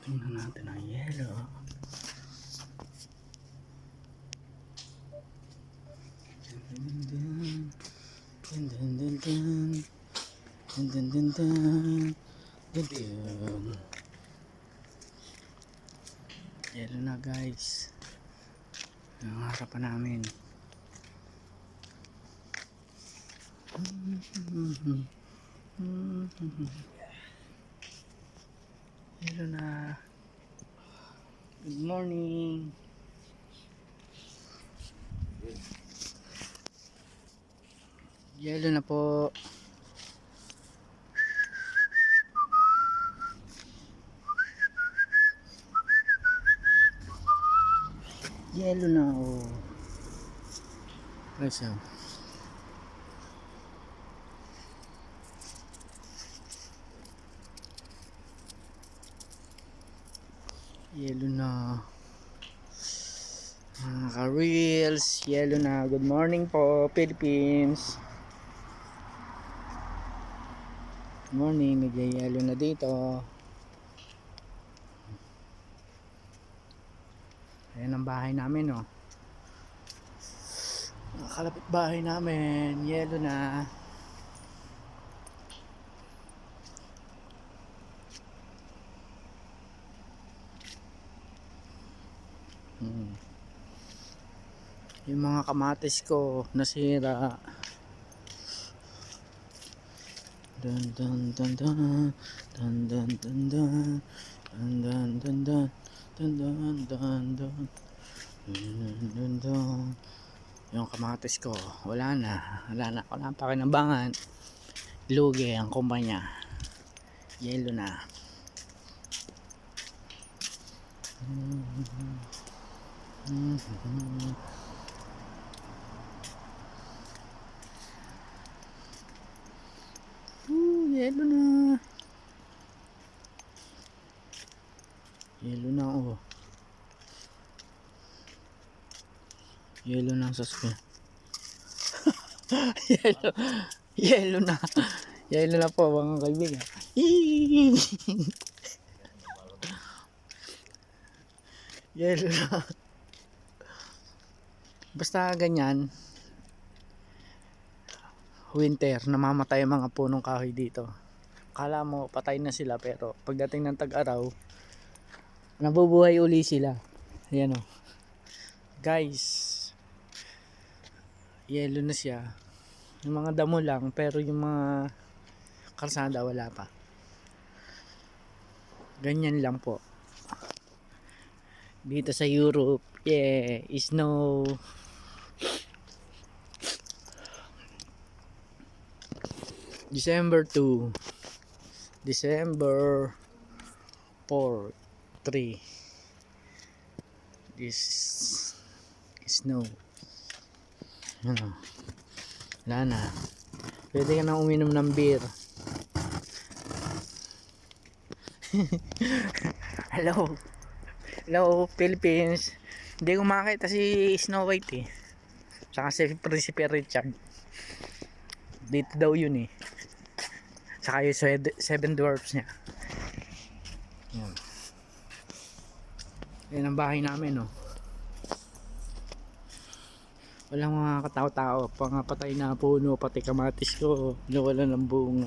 Tingnan natin ang yelo. Dun, dun, dun, dun. Dun, dun, dun, dun. Dun, dun. Yelo na guys. Ang harapan namin. Yelo na. Good morning. Yelo na po. Yelo na oh. Guys, oh. Yelo na. Mga ka-reels, yelo na. Good morning po, Philippines. Good morning, nag-yelo na dito. Ayan ang bahay namin, oh. Nakalapit bahay namin, yelo na. Yung mga kamatis ko nasira. Dun dun dun dun dun dun dun dun dun dun dun dun dun dun dun dun. Yung kamatis ko wala na ako na pakinabangan. Lugi ang kumpanya. Yelo na. Yelo na. Yelo na oh. Yelo na sa school. Yelo. Yelo na. Yelo na po mga kaibigan. Yelo na. Basta ganyan. Winter, namamatay ang mga punong kahoy dito. Kala mo patay na sila pero pagdating ng tag-araw nabubuhay uli sila. Ayan o. Guys, yelo na siya. Yung mga damo lang pero yung mga kalsada wala pa. Ganyan lang po. Dito sa Europe, yeah, snow. December 2, December 4, 3. This snow. Ano? Wala na. Pwede ka na uminom ng beer. Hello. Hello, Philippines. Hindi ko makita si Snow White eh. Saka si Prinsipe Richard. Dito daw yun eh. Saka yung Seven Dwarfs niya. Yan. Yan ang bahay namin oh. Walang mga katao-tao. Pangapatay na puno. Pati kamatis ko. Nawala ng bunga.